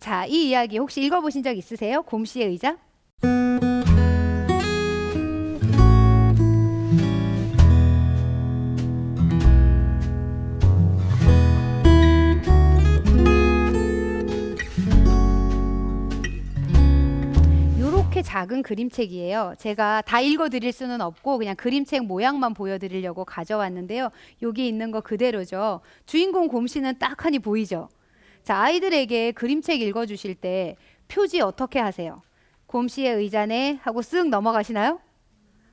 자, 이 이야기 혹시 읽어보신 적 있으세요? 곰씨의 의자? 이렇게 작은 그림책이에요. 제가 다 읽어드릴 수는 없고 그냥 그림책 모양만 보여드리려고 가져왔는데요. 여기 있는 거 그대로죠. 주인공 곰씨는 딱 하니 보이죠? 자, 아이들에게 그림책 읽어주실 때 표지 어떻게 하세요? 곰씨의 의자네 하고 쓱 넘어가시나요?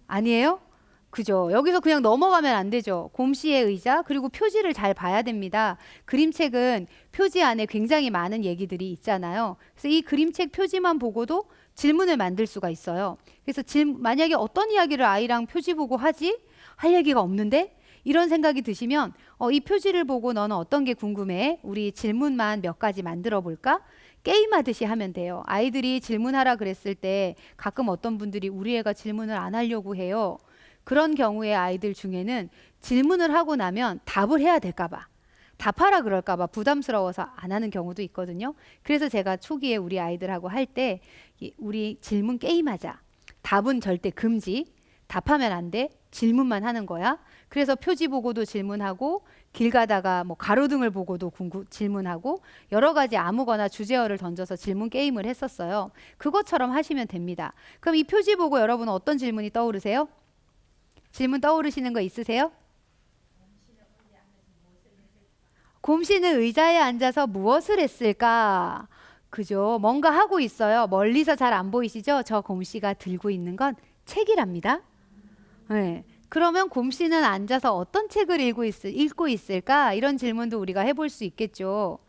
아니에요? 그죠? 여기서 그냥 넘어가면 안 되죠. 곰씨의 의자 그리고 표지를 잘 봐야 됩니다. 그림책은 표지 안에 굉장히 많은 얘기들이 있잖아요. 그래서 이 그림책 표지만 보고도 질문을 만들 수가 있어요. 그래서 만약에 어떤 이야기를 아이랑 표지 보고 하지? 할 얘기가 없는데? 이런 생각이 드시면 이 표지를 보고 너는 어떤 게 궁금해? 우리 질문만 몇 가지 만들어 볼까? 게임하듯이 하면 돼요. 아이들이 질문하라 그랬을 때 가끔 어떤 분들이 우리 애가 질문을 안 하려고 해요. 그런 경우에 아이들 중에는 질문을 하고 나면 답을 해야 될까 봐, 답하라 그럴까 봐 부담스러워서 안 하는 경우도 있거든요. 그래서 제가 초기에 우리 아이들하고 할 때 우리 질문 게임하자. 답은 절대 금지. 답하면 안 돼. 질문만 하는 거야. 그래서 표지 보고도 질문하고 길 가다가 뭐 가로등을 보고도 질문하고 여러 가지 아무거나 주제어를 던져서 질문 게임을 했었어요. 그것처럼 하시면 됩니다. 그럼 이 표지 보고 여러분은 어떤 질문이 떠오르세요? 질문 떠오르시는 거 있으세요? 곰씨는 의자에 앉아서 무엇을 했을까? 그죠? 뭔가 하고 있어요. 멀리서 잘 안 보이시죠? 저 곰씨가 들고 있는 건 책이랍니다. 네. 그러면 곰씨는 앉아서 어떤 책을 읽고 있을까? 이런 질문도 우리가 해볼 수 있겠죠.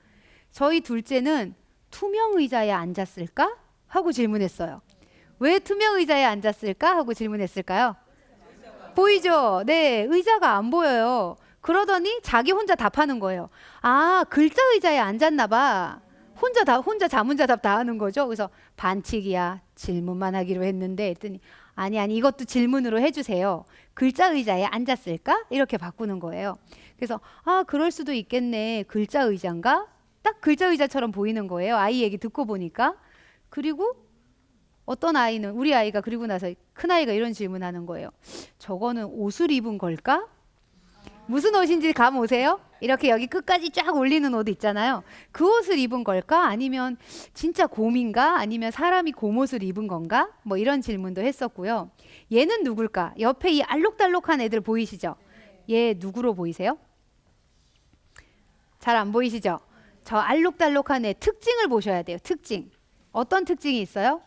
저희 둘째는 투명 의자에 앉았을까? 하고 질문했어요. 왜 투명 의자에 앉았을까? 하고 질문했을까요? 보이죠? 네, 의자가 안 보여요. 그러더니 자기 혼자 답하는 거예요. 아, 글자 의자에 앉았나 봐. 혼자 자문자답 다 하는 거죠. 그래서 반칙이야. 질문만 하기로 했는데 했더니 아니 이것도 질문으로 해주세요. 글자 의자에 앉았을까? 이렇게 바꾸는 거예요. 그래서 그럴 수도 있겠네. 글자 의자인가? 딱 글자 의자처럼 보이는 거예요. 아이 얘기 듣고 보니까. 그리고 어떤 아이는 우리 아이가 그리고 나서 큰아이가 이런 질문하는 거예요. 저거는 옷을 입은 걸까? 무슨 옷인지 감 오세요? 이렇게 여기 끝까지 쫙 올리는 옷 있잖아요. 그 옷을 입은 걸까? 아니면 진짜 곰인가? 아니면 사람이 곰옷을 입은 건가? 뭐 이런 질문도 했었고요. 얘는 누굴까? 옆에 이 알록달록한 애들 보이시죠? 얘 누구로 보이세요? 잘 안 보이시죠? 저 알록달록한 애 특징을 보셔야 돼요. 특징. 어떤 특징이 있어요?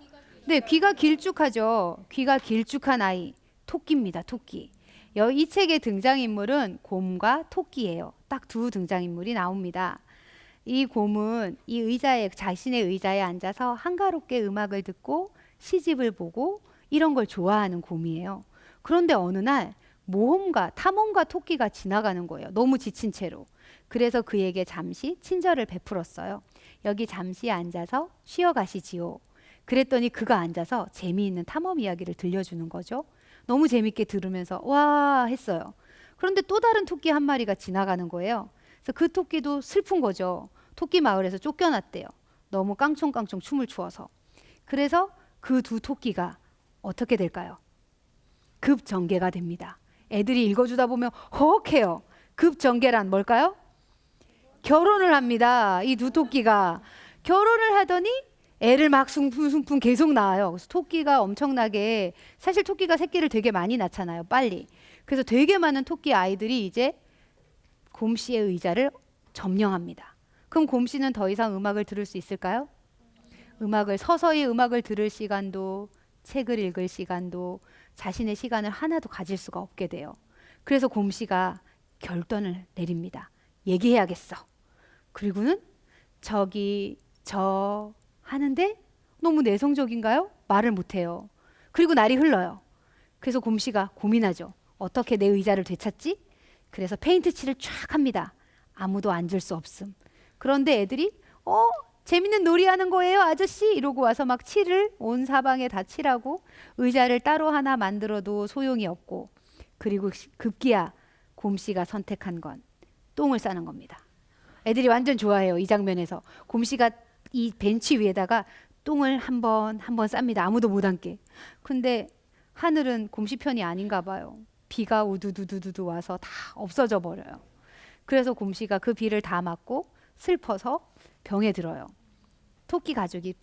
네, 귀가 길쭉하죠. 귀가 길쭉한 아이. 토끼입니다. 토끼. 이 책의 등장인물은 곰과 토끼예요. 딱 두 등장인물이 나옵니다. 이 곰은 자신의 의자에 앉아서 한가롭게 음악을 듣고 시집을 보고 이런 걸 좋아하는 곰이에요. 그런데 어느 날 탐험가 토끼가 지나가는 거예요. 너무 지친 채로. 그래서 그에게 잠시 친절을 베풀었어요. 여기 잠시 앉아서 쉬어 가시지요. 그랬더니 그가 앉아서 재미있는 탐험 이야기를 들려주는 거죠. 너무 재밌게 들으면서 와 했어요. 그런데 또 다른 토끼 한 마리가 지나가는 거예요. 그래서 그 토끼도 슬픈 거죠. 토끼 마을에서 쫓겨났대요. 너무 깡총깡총 춤을 추어서. 그래서 그 두 토끼가 어떻게 될까요? 급전개가 됩니다. 애들이 읽어주다 보면 허헉해요. 급전개란 뭘까요? 결혼을 합니다. 이 두 토끼가 결혼을 하더니 애를 막 숭풍숭풍 계속 낳아요. 그래서 토끼가 엄청나게, 사실 토끼가 새끼를 되게 많이 낳잖아요. 빨리. 그래서 되게 많은 토끼 아이들이 이제 곰씨의 의자를 점령합니다. 그럼 곰씨는 더 이상 음악을 들을 수 있을까요? 서서히 음악을 들을 시간도, 책을 읽을 시간도, 자신의 시간을 하나도 가질 수가 없게 돼요. 그래서 곰씨가 결단을 내립니다. 얘기해야겠어. 그리고는 하는데 너무 내성적인가요? 말을 못해요. 그리고 날이 흘러요. 그래서 곰씨가 고민하죠. 어떻게 내 의자를 되찾지? 그래서 페인트 칠을 쫙 합니다. 아무도 앉을 수 없음. 그런데 애들이 재밌는 놀이하는 거예요 아저씨 이러고 와서 막 칠을 온 사방에 다 칠하고 의자를 따로 하나 만들어도 소용이 없고, 그리고 급기야 곰씨가 선택한 건 똥을 싸는 겁니다. 애들이 완전 좋아해요. 이 장면에서 곰씨가 이 벤치 위에다가 똥을 한 번 쌉니다. 아무도 못 앉게. 근데 하늘은 곰씨 편이 아닌가 봐요. 비가 우두두두두 와서 다 없어져 버려요. 그래서 곰씨가 그 비를 다 맞고 슬퍼서 병에 들어요. 토끼 가족이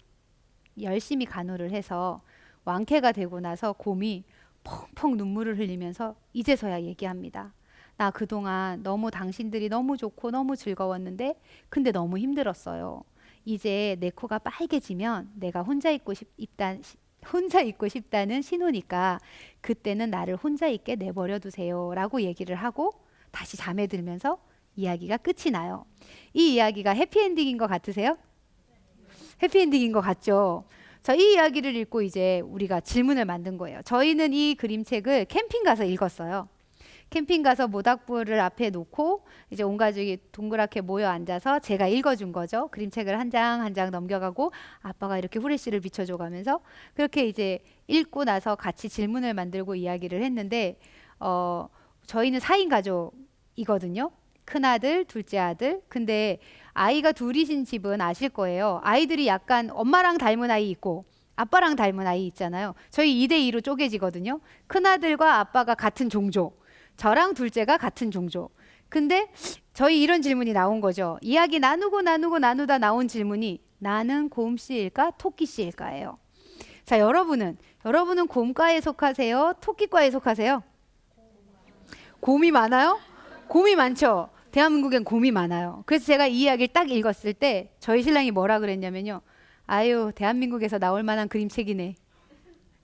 열심히 간호를 해서 왕쾌가 되고 나서 곰이 펑펑 눈물을 흘리면서 이제서야 얘기합니다. 나 그동안 너무 당신들이 너무 좋고 너무 즐거웠는데 근데 너무 힘들었어요. 이제 내 코가 빨개지면 내가 혼자 있고 싶다는 신호니까 그때는 나를 혼자 있게 내버려 두세요 라고 얘기를 하고 다시 잠에 들면서 이야기가 끝이 나요. 이 이야기가 해피엔딩인 것 같으세요? 해피엔딩인 것 같죠? 자, 이 이야기를 읽고 이제 우리가 질문을 만든 거예요. 저희는 이 그림책을 캠핑 가서 읽었어요. 캠핑 가서 모닥불을 앞에 놓고 이제 온 가족이 동그랗게 모여 앉아서 제가 읽어준 거죠. 그림책을 한 장 한 장 넘겨가고 아빠가 이렇게 후레쉬를 비춰줘 가면서 그렇게 이제 읽고 나서 같이 질문을 만들고 이야기를 했는데 저희는 4인 가족이거든요. 큰아들, 둘째 아들. 근데 아이가 둘이신 집은 아실 거예요. 아이들이 약간 엄마랑 닮은 아이 있고 아빠랑 닮은 아이 있잖아요. 저희 2대2로 쪼개지거든요. 큰아들과 아빠가 같은 종족. 저랑 둘째가 같은 종족. 근데 저희 이런 질문이 나온 거죠. 이야기 나누다 나온 질문이 나는 곰씨일까 토끼씨일까예요. 자, 여러분은 곰과에 속하세요? 토끼과에 속하세요? 곰이 많아요? 곰이 많죠. 대한민국엔 곰이 많아요. 그래서 제가 이 이야기를 딱 읽었을 때 저희 신랑이 뭐라 그랬냐면요. 아유, 대한민국에서 나올 만한 그림책이네.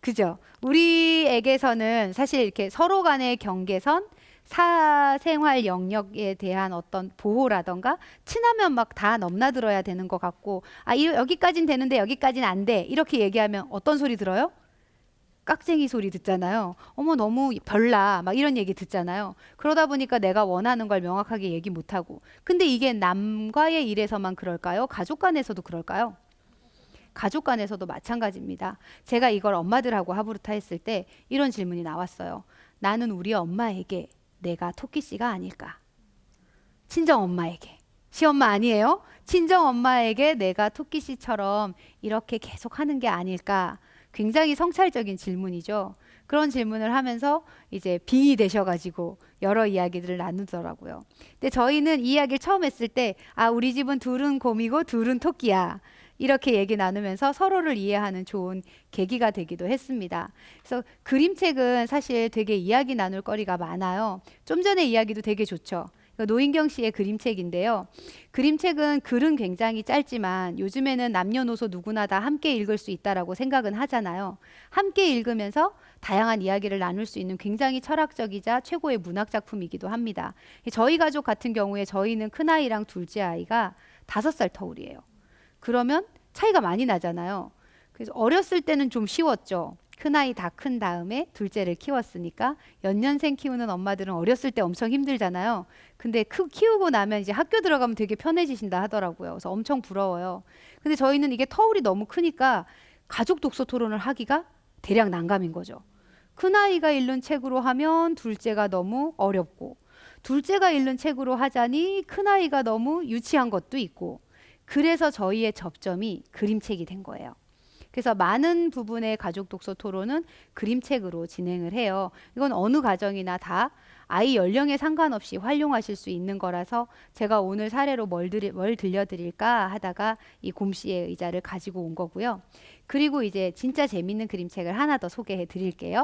그죠? 우리에게서는 사실 이렇게 서로 간의 경계선, 사생활 영역에 대한 어떤 보호라던가 친하면 막 다 넘나들어야 되는 것 같고 여기까진 되는데 여기까진 안 돼. 이렇게 얘기하면 어떤 소리 들어요? 깍쟁이 소리 듣잖아요. 어머 너무 별나 막 이런 얘기 듣잖아요. 그러다 보니까 내가 원하는 걸 명확하게 얘기 못하고. 근데 이게 남과의 일에서만 그럴까요? 가족 간에서도 그럴까요? 가족 간에서도 마찬가지입니다. 제가 이걸 엄마들하고 하부르타 했을 때 이런 질문이 나왔어요. 나는 우리 엄마에게 내가 토끼씨가 아닐까? 친정 엄마에게. 시엄마 아니에요? 친정 엄마에게 내가 토끼씨처럼 이렇게 계속 하는 게 아닐까? 굉장히 성찰적인 질문이죠. 그런 질문을 하면서 이제 빙이 되셔가지고 여러 이야기들을 나누더라고요. 근데 저희는 이 이야기를 처음 했을 때 우리 집은 둘은 곰이고 둘은 토끼야. 이렇게 얘기 나누면서 서로를 이해하는 좋은 계기가 되기도 했습니다. 그래서 그림책은 사실 되게 이야기 나눌 거리가 많아요. 좀 전에 이야기도 되게 좋죠. 노인경 씨의 그림책인데요. 그림책은 글은 굉장히 짧지만 요즘에는 남녀노소 누구나 다 함께 읽을 수 있다라고 생각은 하잖아요. 함께 읽으면서 다양한 이야기를 나눌 수 있는 굉장히 철학적이자 최고의 문학 작품이기도 합니다. 저희 가족 같은 경우에 저희는 큰아이랑 둘째 아이가 5살 터울이에요. 그러면 차이가 많이 나잖아요. 그래서 어렸을 때는 좀 쉬웠죠. 큰아이 다 큰 다음에 둘째를 키웠으니까 연년생 키우는 엄마들은 어렸을 때 엄청 힘들잖아요. 근데 키우고 나면 이제 학교 들어가면 되게 편해지신다 하더라고요. 그래서 엄청 부러워요. 근데 저희는 이게 터울이 너무 크니까 가족 독서 토론을 하기가 대략 난감인 거죠. 큰아이가 읽는 책으로 하면 둘째가 너무 어렵고 둘째가 읽는 책으로 하자니 큰아이가 너무 유치한 것도 있고 그래서 저희의 접점이 그림책이 된 거예요. 그래서 많은 부분의 가족 독서 토론은 그림책으로 진행을 해요. 이건 어느 가정이나 다 아이 연령에 상관없이 활용하실 수 있는 거라서 제가 오늘 사례로 뭘 들려드릴까 하다가 이 곰씨의 의자를 가지고 온 거고요. 그리고 이제 진짜 재밌는 그림책을 하나 더 소개해 드릴게요.